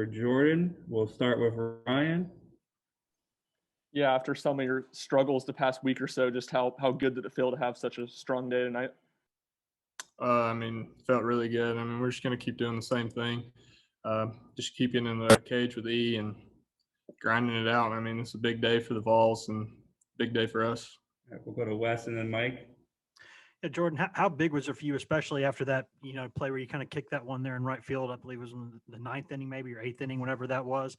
for Jordan. We'll start with Ryan. Yeah, after some of your struggles the past week or so, just how good did it feel to have such a strong day tonight? Felt really good. We're just going to keep doing the same thing. Just keep getting in the cage with E and grinding it out. It's a big day for the Vols and big day for us. All right, we'll go to Wes and then Mike. Yeah, Jordan, how big was it for you, especially after that, play where you kind of kicked that one there in right field? I believe it was in the ninth inning, maybe, or eighth inning, whatever that was.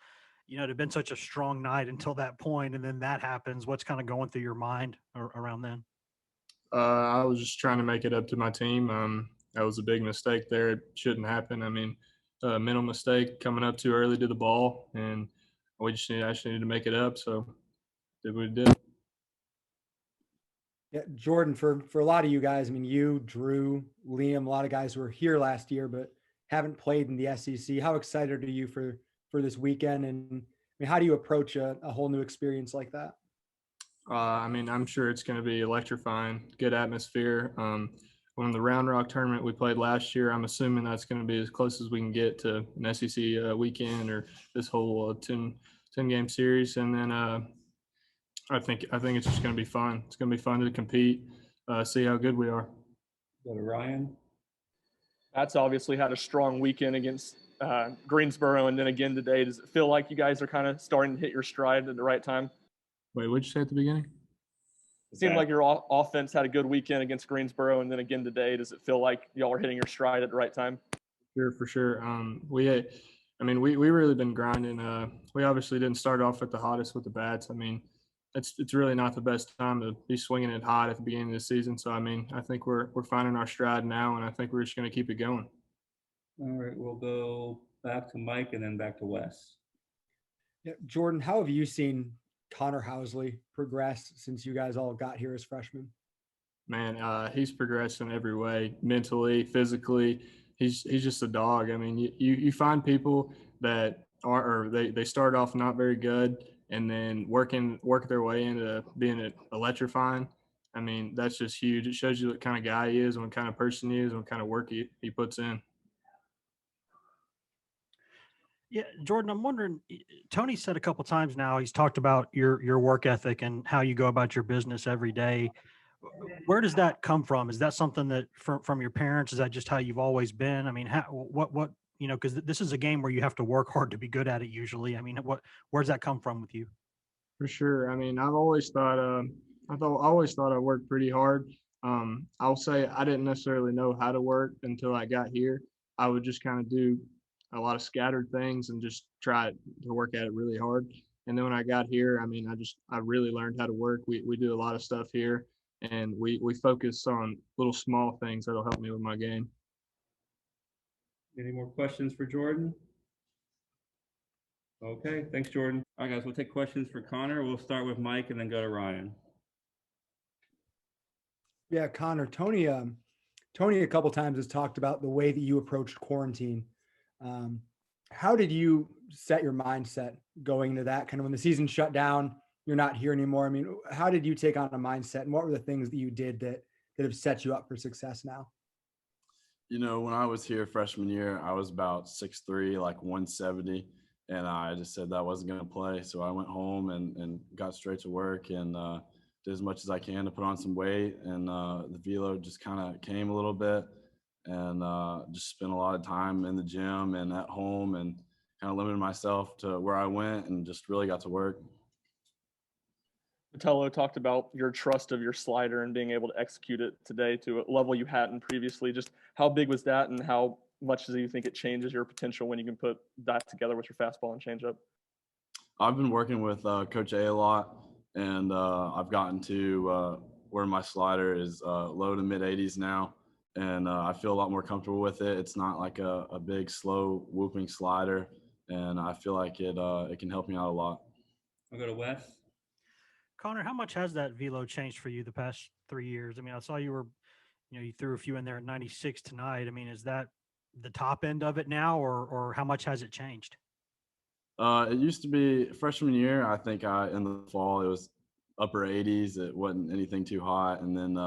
It had been such a strong night until that point, and then that happens. What's kind of going through your mind around then? I was just trying to make it up to my team. That was a big mistake there. It shouldn't happen. A mental mistake coming up too early to the ball, and I just needed to make it up. So did what we did. Yeah, Jordan, for a lot of you guys, you, Drew, Liam, a lot of guys were here last year but haven't played in the SEC. How excited are you for this weekend? And how do you approach a whole new experience like that? I'm sure it's going to be electrifying, good atmosphere. On the Round Rock tournament we played last year, I'm assuming that's going to be as close as we can get to an SEC weekend or this whole 10-game series. And then I think it's just going to be fun. It's going to be fun to compete, see how good we are. Go to Ryan. That's obviously had a strong weekend against Greensboro, and then again today. Does it feel like you guys are kind of starting to hit your stride at the right time? Wait, what'd you say at the beginning? It seemed like your offense had a good weekend against Greensboro, and then again today. Does it feel like y'all are hitting your stride at the right time? Sure, for sure. We really been grinding. We obviously didn't start off at the hottest with the bats. It's really not the best time to be swinging it hot at the beginning of the season. So I think we're finding our stride now, and I think we're just going to keep it going. All right, we'll go back to Mike and then back to Wes. Yeah, Jordan, how have you seen Connor Housley progress since you guys all got here as freshmen? Man, he's progressed in every way, mentally, physically. He's just a dog. You find people that they start off not very good and then work their way into being electrifying. That's just huge. It shows you what kind of guy he is, what kind of person he is, and what kind of work he puts in. Yeah, Jordan, I'm wondering, Tony said a couple of times now, he's talked about your work ethic and how you go about your business every day. Where does that come from? Is that something that from your parents? Is that just how you've always been? Because this is a game where you have to work hard to be good at it usually. Where's that come from with you? For sure. I've always thought I worked pretty hard. I'll say I didn't necessarily know how to work until I got here. I would just kind of do a lot of scattered things and just try to work at it really hard. And then when I got here, I really learned how to work. We do a lot of stuff here, and we focus on little small things that'll help me with my game. Any more questions for Jordan? Okay, thanks, Jordan. All right, guys, we'll take questions for Connor. We'll start with Mike and then go to Ryan. Yeah, Connor, Tony a couple times has talked about the way that you approached quarantine. How did you set your mindset going into that? Kind of when the season shut down, you're not here anymore. How did you take on a mindset, and what were the things that you did that have set you up for success now? When I was here freshman year, I was about 6'3", like 170, and I just said that I wasn't going to play. So I went home and got straight to work and did as much as I can to put on some weight. And the velo just kind of came a little bit, and just spent a lot of time in the gym and at home and kind of limited myself to where I went and just really got to work. Vitello talked about your trust of your slider and being able to execute it today to a level you hadn't previously. Just how big was that, and how much do you think it changes your potential when you can put that together with your fastball and changeup? I've been working with Coach A lot, and I've gotten to where my slider is low to mid-80s now, and I feel a lot more comfortable with it. It's not like a big, slow, whooping slider, and I feel like it can help me out a lot. I'll go to Wes. Connor, how much has that velo changed for you the past 3 years? I saw you threw a few in there at 96 tonight. Is that the top end of it now, or how much has it changed? It used to be freshman year. I think in the fall it was upper 80s. It wasn't anything too hot. And then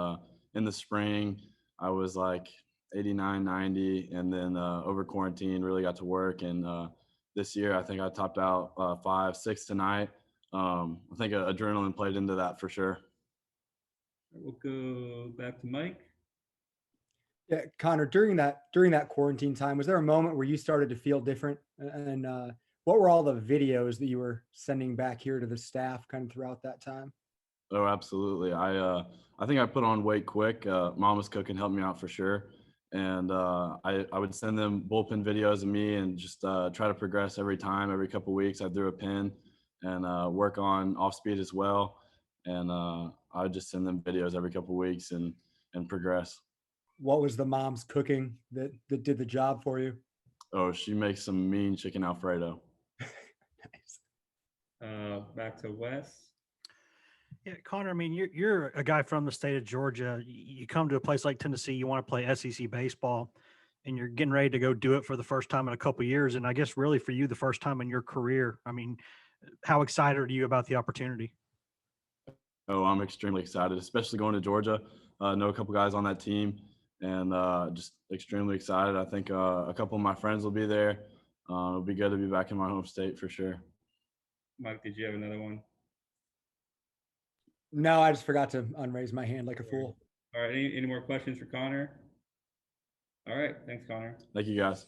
in the spring I was like 89, 90. And then over quarantine really got to work and this year. I think I topped out 5-6 tonight. I think adrenaline played into that for sure. We'll go back to Mike. Yeah, Connor, during that quarantine time, was there a moment where you started to feel different? And what were all the videos that you were sending back here to the staff kind of throughout that time? Oh, absolutely. I think I put on weight quick. Mama's cooking helped me out for sure. And I would send them bullpen videos of me and just try to progress every time. Every couple of weeks, I threw a pin and work on off speed as well. And I would just send them videos every couple of weeks and progress. What was the mom's cooking that did the job for you? Oh, she makes some mean chicken Alfredo. Nice. Back to Wes. Yeah, Connor, I mean, you're a guy from the state of Georgia. You come to a place like Tennessee, you want to play SEC baseball, and you're getting ready to go do it for the first time in a couple of years. And I guess really for you, the first time in your career. I mean, how excited are you about the opportunity? Oh, I'm extremely excited, especially going to Georgia. Know a couple guys on that team, and just extremely excited. I think a couple of my friends will be there. It'll be good to be back in my home state for sure. Mike, did you have another one? No, I just forgot to unraise my hand like a fool. All right. Any more questions for Connor? All right. Thanks, Connor. Thank you, guys.